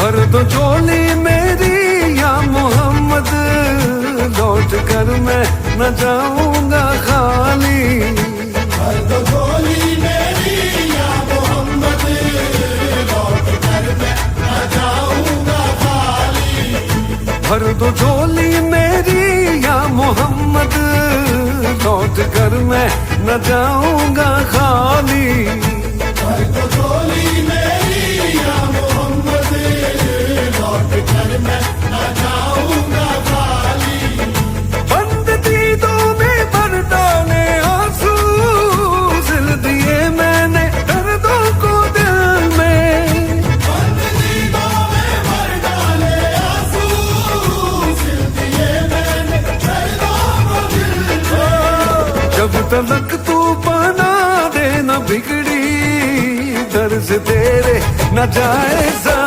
भर दो झोली मेरी या मोहम्मद, लौट कर मैं न जाऊंगा खाली। भर दो झोली मेरी या मोहम्मद, लौट कर मैं न जाऊंगा खाली। भर दो झोली मेरी या मोहम्मद, लौट कर मैं न जाऊंगा खाली। भर दो झोली मेरी या मोहम्मद, लौट कर मैं न जाऊंगा खाली। बंद दीदों में भर डाले आंसू, सिल दिए मैंने दर्दों को दिल में। बंद दीदों में भर डाले आंसू, सिल दिए मैंने दर्दों को दिल में। जब तलक तू बना दे न बिगड़ी, दर से तेरे न जाए सा